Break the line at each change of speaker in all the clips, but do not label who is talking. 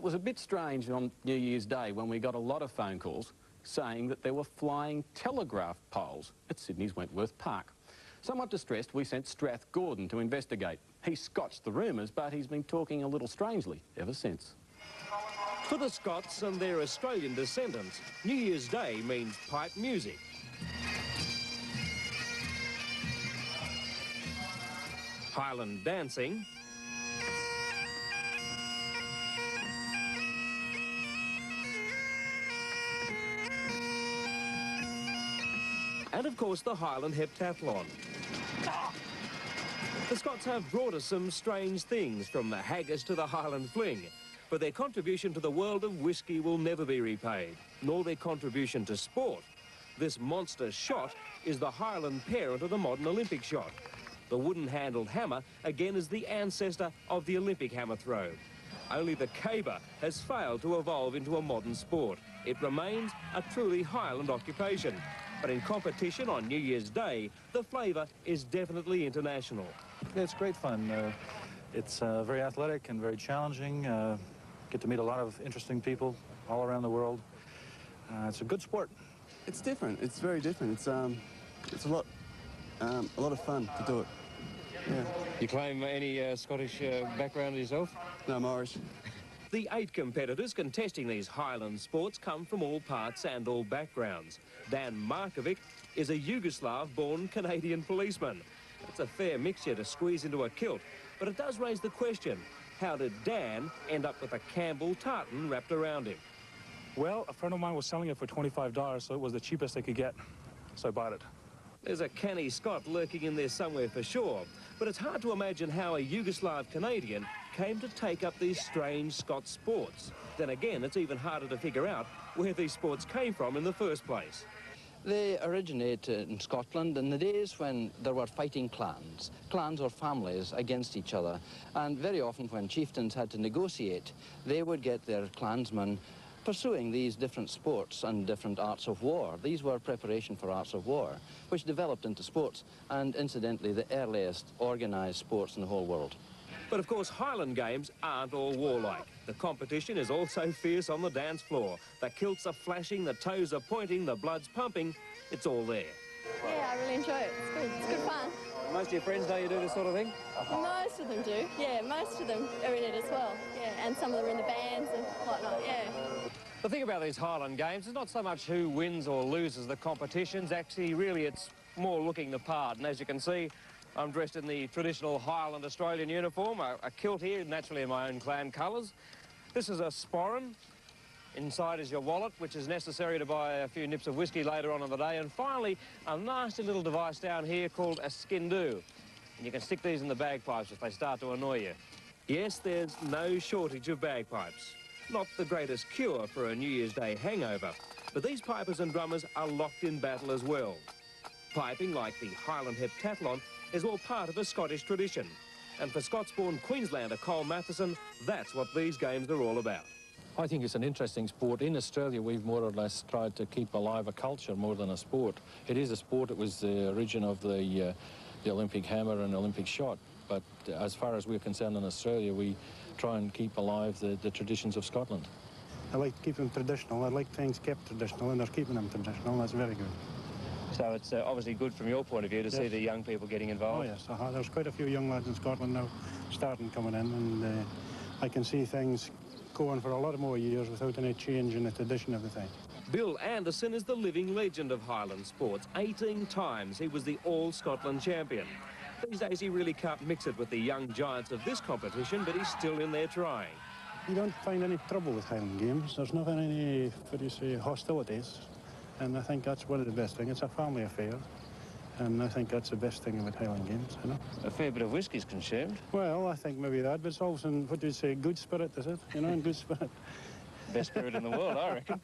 It was a bit strange on New Year's Day when we got a lot of phone calls saying that there were flying telegraph poles at Sydney's Wentworth Park. Somewhat distressed, we sent Strath Gordon to investigate. He scotched the rumours, but he's been talking a little strangely ever since.
For the Scots and their Australian descendants, New Year's Day means pipe music. Highland dancing, and of course the Highland heptathlon. The Scots have brought us some strange things, from the haggis to the Highland fling, but their contribution to the world of whisky will never be repaid, nor their contribution to sport. This monster shot is the Highland parent of the modern Olympic shot. The wooden-handled hammer, again, is the ancestor of the Olympic hammer throw. Only the caber has failed to evolve into a modern sport. It remains a truly Highland occupation. But in competition on New Year's Day, the flavour is definitely international.
Yeah, it's great fun. It's very athletic and very challenging. Get to meet a lot of interesting people all around the world. It's a good sport.
It's different. It's very different. It's a lot of fun to do it. Yeah.
You claim any Scottish background yourself?
No, I'm Irish.
The 8 competitors contesting these Highland sports come from all parts and all backgrounds. Dan Marcovic is a Yugoslav-born Canadian policeman. It's a fair mixture to squeeze into a kilt, but it does raise the question, how did Dan end up with a Campbell tartan wrapped around him?
Well, a friend of mine was selling it for $25, so it was the cheapest they could get, so I bought it.
There's a canny Scot lurking in there somewhere for sure, but it's hard to imagine how a Yugoslav Canadian came to take up these strange Scots sports. Then again, it's even harder to figure out where these sports came from in the first place.
They originate in Scotland in the days when there were fighting clans or families against each other. And very often when chieftains had to negotiate, they would get their clansmen pursuing these different sports and different arts of war. These were preparation for arts of war, which developed into sports, and incidentally the earliest organised sports in the whole world.
But of course, Highland games aren't all warlike. The competition is also fierce on the dance floor. The kilts are flashing, the toes are pointing, the blood's pumping. It's all there.
Yeah, I really enjoy it. It's good. It's good fun.
Most of your friends know you do this sort of thing?
Most of them do. Yeah, most of them are in it as well. Yeah, and some of them are in the bands and whatnot, yeah.
The thing about these Highland games is not so much who wins or loses the competitions. Actually, really, it's more looking the part. And as you can see, I'm dressed in the traditional Highland Australian uniform, a kilt here, naturally in my own clan colours. This is a sporran. Inside is your wallet, which is necessary to buy a few nips of whisky later on in the day. And finally, a nasty little device down here called a skindoo. And you can stick these in the bagpipes if they start to annoy you. Yes, there's no shortage of bagpipes. Not the greatest cure for a New Year's Day hangover, but these pipers and drummers are locked in battle as well. Piping, like the Highland heptathlon, is all part of a Scottish tradition. And for Scots-born Queenslander Colin Mathieson, that's what these games are all about.
I think it's an interesting sport. In Australia, we've more or less tried to keep alive a culture more than a sport. It is a sport. It was the origin of the Olympic hammer and Olympic shot. But as far as we're concerned in Australia, we try and keep alive the traditions of Scotland.
I like to keep them traditional. I like things kept traditional, and they're keeping them traditional. That's very good.
So it's obviously good from your point of view to see the young people getting involved.
Oh, yes. There's quite a few young lads in Scotland now starting coming in, and I can see things going for a lot more years without any change in the tradition of the thing.
Bill Anderson is the living legend of Highland sports. 18 times he was the All-Scotland champion. These days he really can't mix it with the young giants of this competition, but he's still in there trying.
You don't find any trouble with Highland games. There's never any, hostilities. And I think that's one of the best things. It's a family affair. And I think that's the best thing about Highland games, you know.
A fair bit of whiskey's consumed.
Well, I think maybe that, but it's also in, what do you say, good spirit, is it? You know, in good spirit.
Best spirit in the world, I reckon.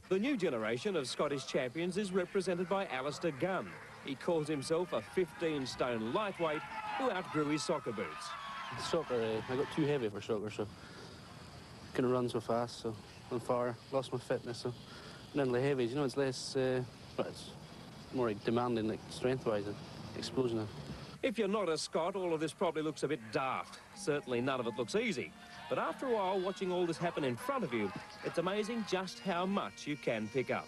The new generation of Scottish champions is represented by Alistair Gunn. He calls himself a 15-stone lightweight who outgrew his soccer boots.
Soccer, I got too heavy for soccer, so couldn't run so fast, so on fire, lost my fitness, so then the heavies, you know, it's less, but it's more like demanding, like strength-wise and explosion.
If you're not a Scot, all of this probably looks a bit daft. Certainly none of it looks easy. But after a while, watching all this happen in front of you, it's amazing just how much you can pick up.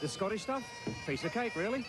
The Scottish stuff? Piece of cake, really.